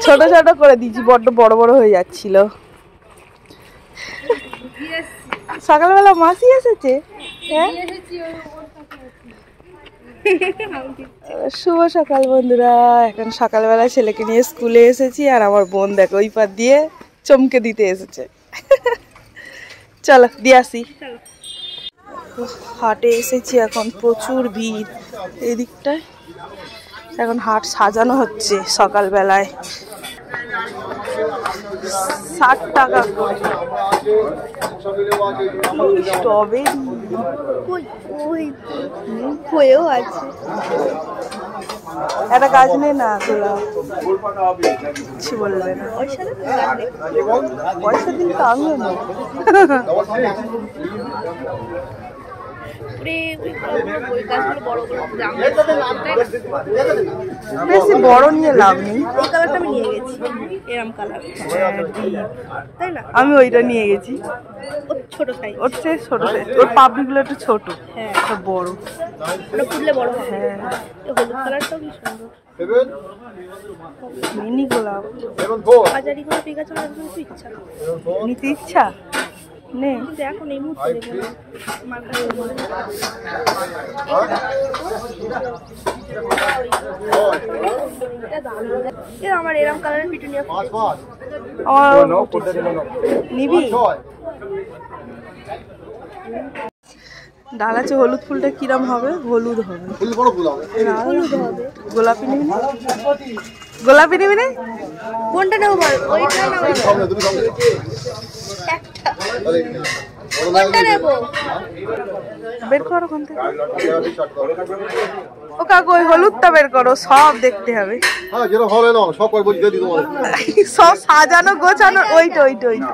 ছোট ছোট করে দিয়েছি, বড্ড বড় বড় হয়ে যাচ্ছিল। সকালবেলা মাসি এসেছে। হ্যাঁ, শুভ সকাল বন্ধুরা। এখন সকালবেলা ছেলেকে নিয়ে স্কুলে এসেছি, আর আমার বোন দেখো ওই পার দিয়ে চমকে দিতে এসেছে। চলো দিয়ে আসি। হাটে এসেছি, এখন প্রচুর ভিড় এই দিকটায়। এখন হাট সাজানো হচ্ছে সকালবেলায়। 60 টাকা করে স্ট্রবেরি আছে। একটা গাছ নেই না তোলা, কিছু বলবে না। পয়সা দিন তো আমিও না। বেশি বড় নিয়ে লাভ নেই। এই কালারটা আমি নিয়ে গেছি, এরকম কালার, তাই না? আমি ওইটা নিয়ে গেছি, ছোট সাইজ। ওর চেয়ে ছোট সাইজ, ওর পাপড়িগুলো একটু ছোট। হ্যাঁ, বড় ওটা ফুললে বড় হবে। হ্যাঁ, হলুদ কালারটাও কি সুন্দর। মিনি গোলাপ, হাজারি গোলাপ এই গাছে ইচ্ছা নিতে ইচ্ছা নেই, এখন এই মুহূর্তে আমার এরকম কালারের পিটুনিয়া নিবি। ডাল আছে। হলুদ ফুলটা কিরম হবে? হলুদ হবে, হলুদ হবে। গোলাপি নিবি না? গোলাপি নিবি না? কোনটা নেবো বল? ওইটা না কোনটা নেবো? বের করো কোন থেকে। ও কাকু ওই হলুদটা বের করো, সব দেখতে হবে। সব সাজানো গোছানো। ওইটা ওইটা ওইটা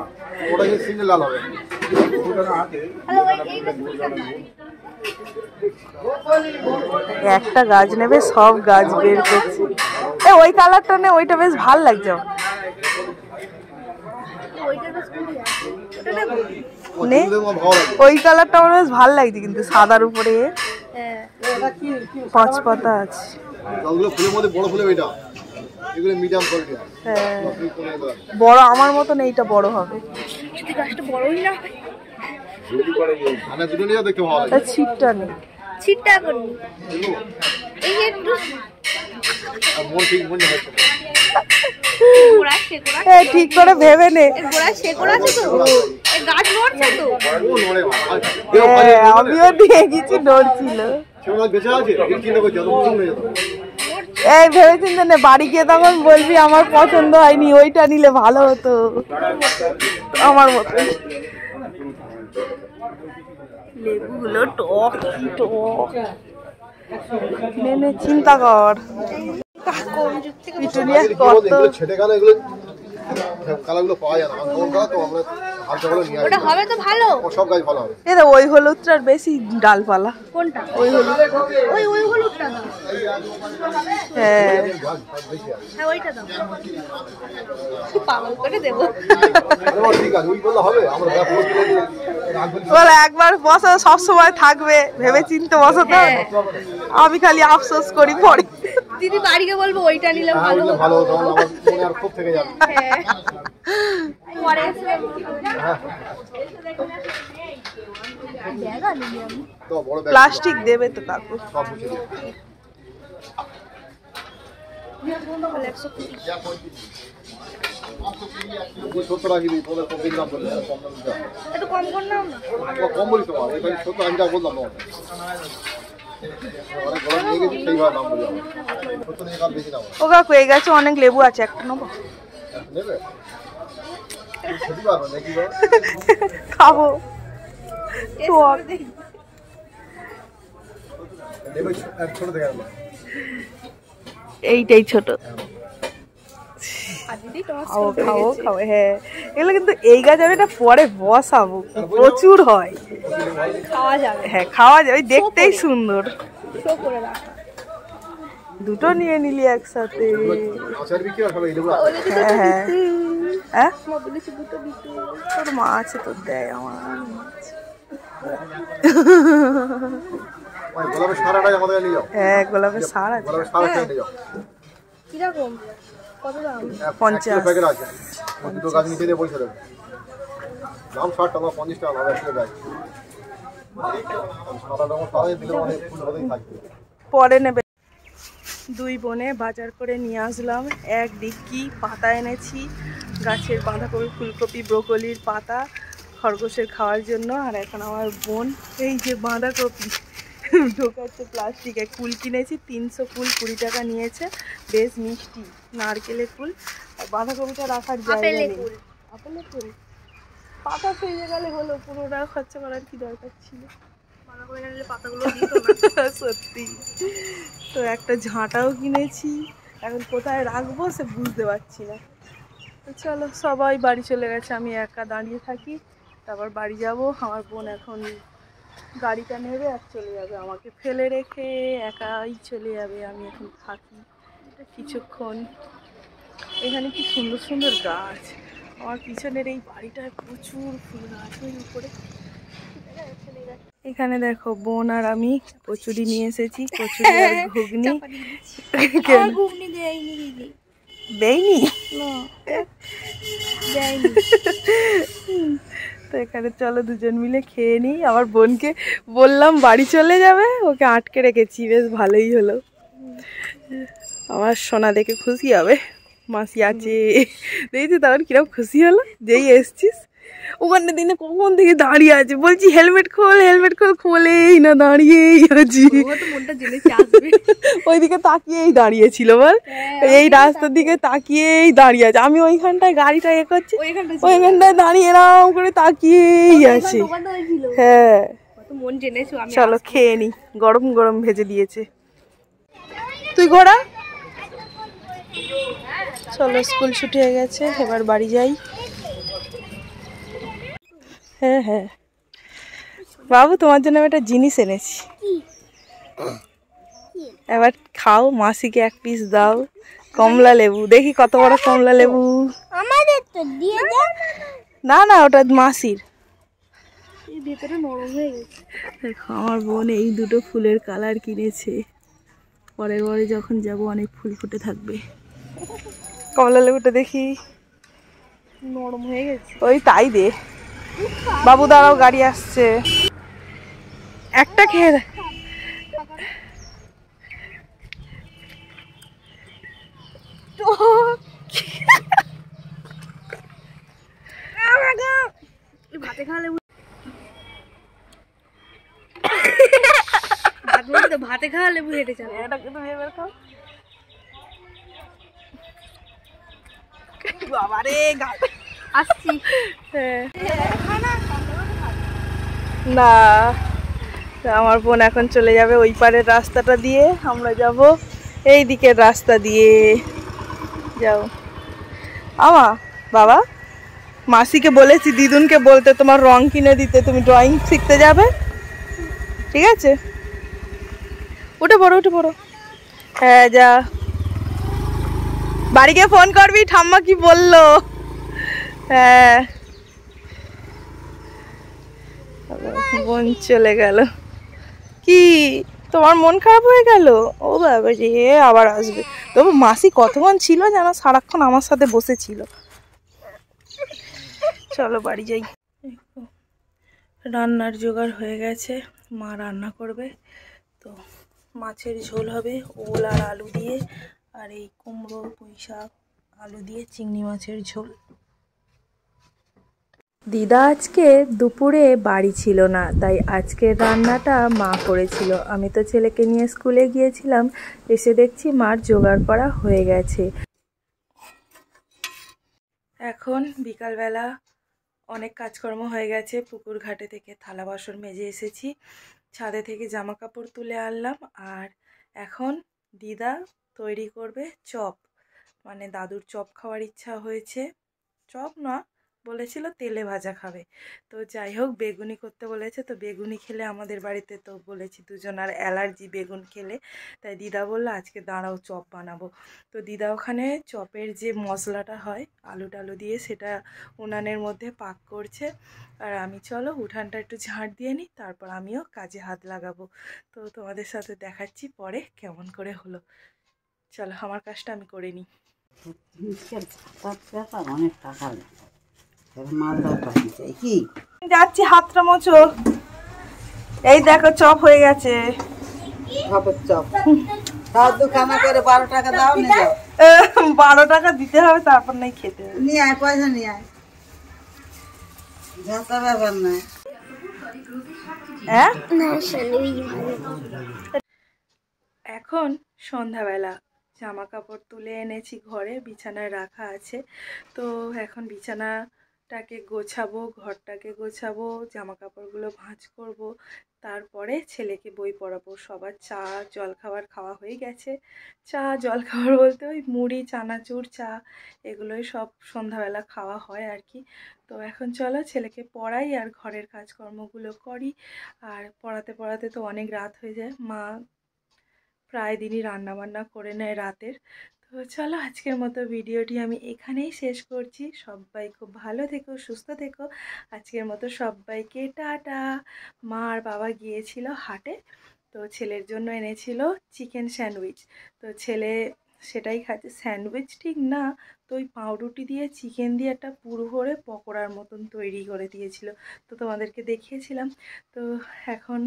একটা গাছ নেবে, সব গাছ বের করছে। ওই কালারটা নে, ওইটা বেশ ভাল লাগছে। ওই কালারটা আমার বেশ ভাল লাগছে, কিন্তু সাদার উপরে 5 পাতা আছে। বড় আমার মতন এইটা বড় হবে। ছিটটা নেই, ছিটটা ঠিক করে ভেবে নে। আমিও দিয়ে গেছি, নড়ছিল। এই ভেবেচিন্তে নে, বাড়ি গিয়ে তখন বলবি আমার পছন্দ হয়নি, ওইটা নিলে ভালো হতো। আমার মতো লেবুগুলো টক টক। নে চিন্তা কর, পিটুনিয়া কত কালারগুলো পাওয়া যায় না। ওটা হবে তো ভালো, সব গাছ ভালো হবে। এই ওই হলুদটার বেশি ডালপালা। কোনটা? ওই হলুদ, ওই হলুদটা দাও। হ্যাঁ হ্যাঁ, ওইটা দাও। পাগল করে দেব। ঠিক আছে, ওই বললে হবে। আমরা বলে একবার বসা সব সময় থাকবে, ভেবে চিন্তে বসো তো। আমি খালি আফসোস করি পরে। দিদি বাড়িকে বলবো ওইটা নিলে ভালো হতো, ভালো হতো। আমার মনে আর খুব থেকে যাবে। হ্যাঁ, পরে এসে তো বড় প্লাস্টিক দেবে তো কাকু, সব বুঝে দেবে। একটু কম কর নাও না, কম বলি তোমার। এখানে 70 টাকা বললাম তোমার। ও কাকু এই গাছে অনেক লেবু আছে, একটা নেবো? খাবো। এইটাই ছোট। খাবো খাবো। হ্যাঁ, এগুলো কিন্তু এই গাছ আমি এটা পরে বসাবো, প্রচুর হয়। খাওয়া যাবে। হ্যাঁ খাওয়া যাবে, দেখতেই সুন্দর। দুটো নিয়ে নিলি একসাথে। হ্যাঁ হ্যাঁ, তোর মা আছে, তোর দেয়। আমার গোলাপের সারাটাই আমাদের নিয়ে যাও। হ্যাঁ গোলাপের সার আছে। গোলাপের সারা নিয়ে যাও। কিরকম কত দাম? 50 প্যাকেট আছে। দুটো গাছ নিচে দিয়ে পয়সা দেবে। দাম 60 টাকা 50 টাকা হবে একটা গাছ। সারা রকম সারাই দিলে অনেক ফুল হতেই থাকবে। পরে নেবে। দুই বোনে বাজার করে নিয়ে আসলাম এক ডিক্কি পাতা এনেছি, গাছের বাঁধাকপি ফুলকপি ব্রোকলির পাতা খরগোশের খাওয়ার জন্য। আর এখন আমার বোন এই যে বাঁধাকপি ঢোকাচ্ছে প্লাস্টিকে। কুল কিনেছি 300 কুল 20 টাকা নিয়েছে, বেশ মিষ্টি নারকেলের কুল। আর বাঁধাকপিটা রাখার জায়গা নেই। আপেলের কুল পাতা ফেলে গেলে হলো, 15 টাকা খরচা করার কি দরকার ছিল? পাতাগুলো সত্যি তো। একটা ঝাঁটাও কিনেছি, এখন কোথায় রাখবো সে বুঝতে পারছি না। তো চলো, সবাই বাড়ি চলে গেছে, আমি একা দাঁড়িয়ে থাকি। তারপর বাড়ি যাব। আমার বোন এখন গাড়িটা নেবে আর চলে যাবে, আমাকে ফেলে রেখে একাই চলে যাবে। আমি এখন থাকি কিছুক্ষণ। এখানে কি সুন্দর সুন্দর গাছ। আমার পিছনের এই বাড়িটায় প্রচুর ফুল গাছ। উপরে এখানে দেখো বোন আর আমি কচুরি নিয়ে এসেছি, কচুরি আর ঘুগনি। ঘুগনি দেয়নি দিদি। দেয়নি? দেয়নি। তো এখানে চলো দুজন মিলে খেয়ে নিই। আমার বোনকে বললাম বাড়ি চলে যাবে, ওকে আটকে রেখেছি, বেশ ভালোই হলো। আমার সোনা দেখে খুশি হবে, মাসি আছে দেখছি। তখন কিরকম খুশি হলো যেই এসছিস। ওখানে দিনে কখন থেকে দাঁড়িয়ে আছে, বলছি হেলমেট খোল হেলমেট খোল, খোলেই না, দাঁড়িয়েই আছি। ওইদিকে তাকিয়েই দাঁড়িয়েছিল বল, এই রাস্তার দিকে তাকিয়েই দাঁড়িয়ে আছে। আমি ওইখানটায় গাড়িটা এ করছি, ওইখানটায় দাঁড়িয়ে এরকম করে তাকিয়েই আছে। হ্যাঁ চলো খেয়ে নি, গরম গরম ভেজে দিয়েছে। তুই ঘোড়া চলো, স্কুল ছুটি হয়ে গেছে, এবার বাড়ি যাই। হ্যাঁ হ্যাঁ বাবু, তোমার জন্য আমি একটা জিনিস এনেছি, এবার খাও। মাসিকে এক পিস দাও। কমলা লেবু, দেখি কত বড় কমলা লেবু। আমাদের তো দিয়ে দাও। না না, ওটা মাসির। এই ভেতরে নরম হয়ে গেছে। দেখো আমার বোন এই দুটো ফুলের কালার কিনেছে, পরের বারে যখন যাব অনেক ফুল ফুটে থাকবে। কমলা লেবুটা দেখি, নরম হয়ে গেছে। ওই তাই দে বাবু, দাঁড়াও গাড়ি আসছে। একটা খেয়ে দেখ। ভাতে খাওয়া লেবু, ভাতে খাওয়া লেবু হেঁটে চলে। বাবারে আসছি না, আমার বোন এখন চলে যাবে ওই পারের রাস্তাটা দিয়ে, আমরা যাব এই দিকের রাস্তা দিয়ে। যাও আমা। বাবা, মাসিকে বলেছি দিদুনকে বলতে তোমার রং কিনে দিতে, তুমি ড্রয়িং শিখতে যাবে, ঠিক আছে? উঠে পড়ো উঠে পড়ো। হ্যাঁ যা, বাড়ি গিয়ে ফোন করবি ঠাম্মা কি বললো। হ্যাঁ বোন চলে গেল। কি তোমার মন খারাপ হয়ে গেল? ও বাবা রে, আবার আসবে। তবু মাসি কতক্ষণ ছিল জানো, সারাক্ষণ আমার সাথে বসেছিল। চলো বাড়ি যাই। রান্নার জোগাড় হয়ে গেছে, মা রান্না করবে। তো মাছের ঝোল হবে ওল আর আলু দিয়ে, আর এই কুমড়ো পুঁই শাক আলু দিয়ে চিংড়ি মাছের ঝোল। দিদা আজকে দুপুরে বাড়ি ছিল না, তাই আজকের রান্নাটা মা করেছিল। আমি তো ছেলেকে নিয়ে স্কুলে গিয়েছিলাম, এসে দেখছি মার জোগাড় করা হয়ে গেছে। এখন বিকালবেলা অনেক কাজকর্ম হয়ে গেছে। পুকুর ঘাটে থেকে থালা বাসন মেজে এসেছি, ছাদে থেকে জামা কাপড় তুলে আনলাম। আর এখন দিদা তৈরি করবে চপ, মানে দাদুর চপ খাওয়ার ইচ্ছা হয়েছে। চপ না বলেছিল তেলে ভাজা খাবে। তো যাই হোক বেগুনি করতে বলেছে, তো বেগুনি খেলে আমাদের বাড়িতে তো বলেছি দুজনার অ্যালার্জি বেগুন খেলে। তাই দিদা বললো আজকে দাঁড়াও চপ বানাবো। তো দিদা ওখানে চপের যে মশলাটা হয় আলু টালু দিয়ে সেটা উনানের মধ্যে পাক করছে। আর আমি চলো উঠানটা একটু ঝাঁট দিয়ে নিই, তারপর আমিও কাজে হাত লাগাবো। তো তোমাদের সাথে দেখাচ্ছি পরে কেমন করে হলো। চলো আমার কাজটা আমি করে নিই। অনেক টাকা কি যাচ্ছি, হাতটা মোছো। এই দেখো চপ হয়ে গেছে। চপ তাও 2 খানা করে 12 টাকা দাও, নিয়ে যাও। 12 টাকা দিতে হবে, তারপর নাই খেতে হবে। নিয়ে আয়, পয়সা নিয়ে আয়, ঝাঁটা ব্যাপার নাই। হ্যাঁ এখন সন্ধ্যাবেলা জামা কাপড় তুলে এনেছি, ঘরে বিছানায় রাখা আছে। তো এখন বিছানাটাকে গোছাবো, ঘরটাকে গোছাবো, জামা কাপড়গুলো ভাঁজ করব, তারপরে ছেলেকে বই পড়াবো। সবার চা জলখাবার খাওয়া হয়ে গেছে। চা জলখাবার বলতে ওই মুড়ি চানাচুর চা এগুলোই সব সন্ধ্যাবেলা খাওয়া হয় আর কি। তো এখন চলো ছেলেকে পড়াই আর ঘরের কাজকর্মগুলো করি। আর পড়াতে পড়াতে তো অনেক রাত হয়ে যায়, মা প্রায় দিনই রান্নাবান্না করে নেয় রাতের। তো চলো আজকের মতো ভিডিওটি আমি এখানেই শেষ করছি। সবাই খুব ভালো থেকো, সুস্থ থেকো। আজকের মতো সবাইকে টাটা। মা আর বাবা গিয়েছিল হাটে, তো ছেলের জন্য এনেছিল চিকেন স্যান্ডউইচ। তো ছেলে সেটাই খাচ্ছে। স্যান্ডউইচ ঠিক না, তো ওই পাউরুটি দিয়ে চিকেন দিয়ে একটা পুরো ভরে পকোড়ার মতন তৈরি করে দিয়েছিল, তো তোমাদেরকে দেখিয়েছিলাম। তো এখন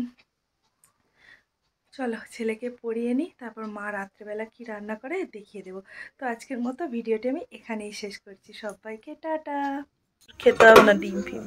চলো ছেলেকে পড়িয়ে নিই, তারপর মা রাত্রেবেলা কি রান্না করে দেখিয়ে দেবো। তো আজকের মতো ভিডিওটি আমি এখানেই শেষ করছি। সবাইকে টাটা। খেতে হবে না ডিম ফিম।